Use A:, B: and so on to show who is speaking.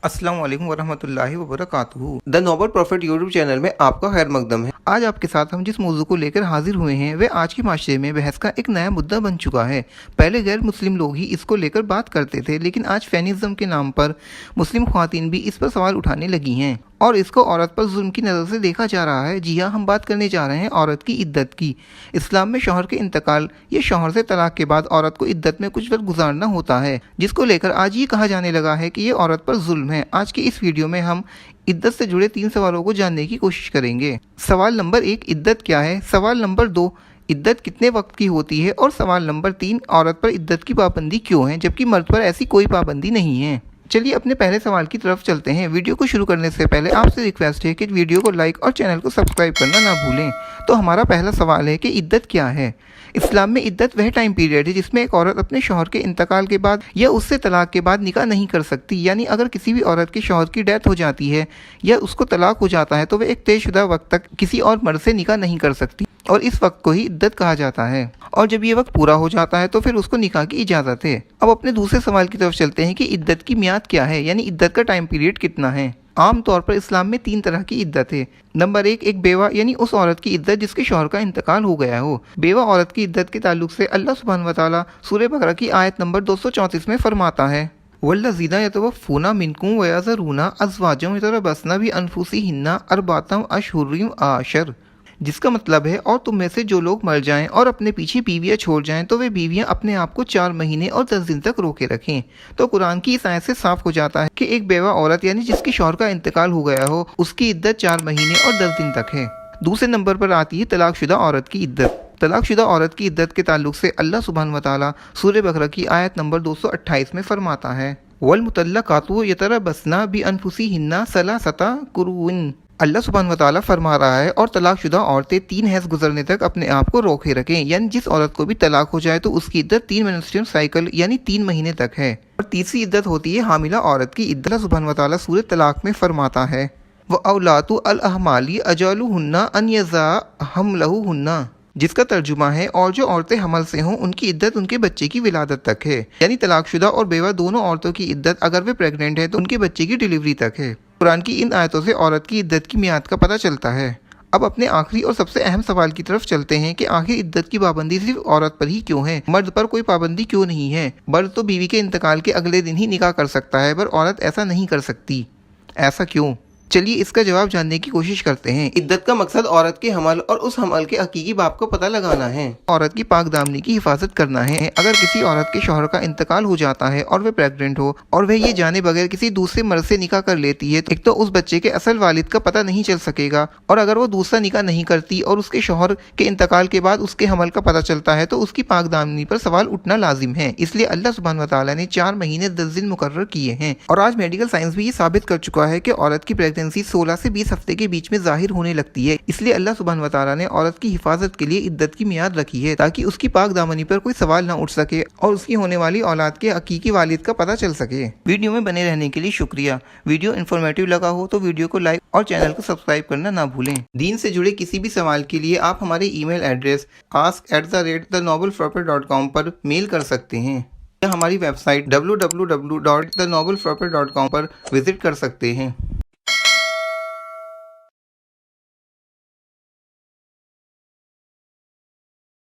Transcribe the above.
A: अस्सलाम वालेकुम वरहमतुल्लाहि वबरकातुहू। The noble prophet YouTube channel में आपका खैर मकदम है। आज आपके साथ हम जिस मौजू को लेकर हाजिर हुए हैं वह आज के माशरे में बहस का एक नया मुद्दा बन चुका है। पहले गैर मुस्लिम लोग ही इसको लेकर बात करते थे, लेकिन आज फेमिनिज्म के नाम पर मुस्लिम ख्वातीन भी इस पर सवाल उठाने लगी हैं और इसको औरत पर जुल्म की नज़र से देखा जा रहा है। जी हाँ, हम बात करने जा रहे हैं औरत की इद्दत की। इस्लाम में शौहर के इंतकाल या शौहर से तलाक के बाद औरत को इद्दत में कुछ वक्त गुजारना होता है, जिसको लेकर आज ये कहा जाने लगा है कि ये औरत पर जुल्म है। आज की इस वीडियो में हम इद्दत से जुड़े 3 सवालों को जानने की कोशिश करेंगे। सवाल नंबर 1, इद्दत क्या है? सवाल नंबर 2, इद्दत कितने वक्त की होती है? और सवाल नंबर 3, औरत पर इद्दत की पाबंदी क्यों है जबकि मर्द पर ऐसी कोई पाबंदी नहीं है। चलिए अपने पहले सवाल की तरफ चलते हैं। वीडियो को शुरू करने से पहले आपसे रिक्वेस्ट है कि वीडियो को लाइक और चैनल को सब्सक्राइब करना ना भूलें। तो हमारा पहला सवाल है कि इद्दत क्या है? इस्लाम में इद्दत वह टाइम पीरियड है जिसमें एक औरत अपने शौहर के इंतकाल के बाद या उससे तलाक के बाद निकाह नहीं कर सकती। यानी अगर किसी भी औरत के शौहर की डेथ हो जाती है या उसको तलाक हो जाता है तो वह एक तयशुदा वक्त तक किसी और मर्द से निकाह नहीं कर सकती और इस वक्त को ही इद्दत कहा जाता है। और जब ये वक्त पूरा हो जाता है तो फिर उसको निकाह की इजाज़त है। अब अपने दूसरे सवाल की तरफ चलते हैं कि इद्दत की मियाद क्या है, यानी इद्दत का टाइम पीरियड कितना है। आम तौर पर इस्लाम में 3 तरह की इद्दत है। नंबर 1, एक बेवा यानी उस औरत की इद्दत जिसके शौहर का इंतकाल हो गया हो। बेवा औरत की इद्दत के ताल्लुक से अल्लाह सुब्हानहू व तआला सूरह बकरा की आयत नंबर 234 में फरमाता है, वल्लज़ीना यतवफ़्फ़ूना मिनकुम व यज़रूना अज़वाजम यतरबस्ना बिअन्फुसिहिन्ना अर्बाअतम अशहुरिम आशर। जिसका मतलब है, और तुम में से जो लोग मर जाएं और अपने पीछे बीवियां छोड़ जाएं तो वे बीवियां अपने आप को 4 महीने और 10 दिन तक रोके रखें। तो कुरान की इस आयत से साफ हो जाता है कि एक बेवा औरत यानी जिसके शौहर का इंतकाल हो गया हो उसकी इद्दत 4 महीने और 10 दिन तक है। दूसरे नंबर पर आती है तलाकशुदा औरत की इद्दत। तलाकशुदा औरत की इद्दत के ताल्लुक से अल्लाह सुब्हानहू व तआला सूरह बकरा की आयत नंबर 228 में फरमाता है, वल मुतल्लकातु यतरबस्ना बिअन्फुसिहिन्ना सलासता कुरून। अल्लाह सुब्हानहू व तआला फरमा रहा है, और तलाकशुदा औरतें 3 हैज़ गुजरने तक अपने आप को रोके रखें। यानी जिस औरत को भी तलाक हो जाए तो उसकी इद्दत 3 मेंस्ट्रुअल साइकिल यानी 3 महीने तक है। और तीसरी इद्दत होती है हामिला औरत की इद्दत। अल्लाह सुब्हानहू व तआला सूरह तलाक में फरमाता है, व औलातु अल अहमाली अजलुहुन्ना अन यज़ा हमलहुन्ना, जिसका तर्जुमा है, और जो औरतें हमल से हों उनकी इद्दत उनके बच्चे की विलादत तक है। यानी तलाकशुदा और बेवा दोनों औरतों की इद्दत अगर वे प्रेग्नेंट है तो उनके बच्चे की डिलीवरी तक है। कुरान की इन आयतों से औरत की इद्दत की मियाद का पता चलता है। अब अपने आखिरी और सबसे अहम सवाल की तरफ चलते हैं कि आखिर इद्दत की पाबंदी सिर्फ औरत पर ही क्यों है, मर्द पर कोई पाबंदी क्यों नहीं है? मर्द तो बीवी के इंतकाल के अगले दिन ही निकाह कर सकता है, पर औरत ऐसा नहीं कर सकती। ऐसा क्यों? चलिए इसका जवाब जानने की कोशिश करते हैं। इद्दत का मकसद औरत के हमल और उस हमल के हकीकी बाप को पता लगाना है। औरत की पाक दामनी की हिफाजत करना है। अगर किसी औरत के शौहर का इंतकाल हो जाता है और वह प्रेग्नेंट हो और वह ये जाने बगैर किसी दूसरे मर्द से निकाह कर लेती है, तो एक तो उस बच्चे के असल वालिद का पता नहीं चल सकेगा, और अगर वो दूसरा निकाह नहीं करती और उसके शौहर के इंतकाल के बाद उसके हमल का पता चलता है तो उसकी पाक दामनी पर सवाल उठना लाजिम है। इसलिए अल्लाह सुब्हानहू व तआला ने 4 महीने 10 दिन मुकर्रर किए हैं। और आज मेडिकल साइंस भी ये साबित कर चुका है कि औरत की प्रेगनेंसी 16 से 20 हफ्ते के बीच में जाहिर होने लगती है। इसलिए अल्लाह सुब्हानहू व तआला ने औरत की हिफाजत के लिए इद्दत की मियाद रखी है, ताकि उसकी पाक दामनी पर कोई सवाल ना उठ सके और उसकी होने वाली औलाद के हकीकी वालिद का पता चल सके। वीडियो में बने रहने के लिए शुक्रिया। वीडियो इन्फॉर्मेटिव लगा हो तो वीडियो को लाइक और चैनल को सब्सक्राइब करना ना भूलें। दीन से जुड़े किसी भी सवाल के लिए आप हमारे ईमेल एड्रेस ask@thenobelprophet.com पर मेल कर सकते हैं या हमारी वेबसाइट www.thenobelprophet.com पर विजिट कर सकते हैं।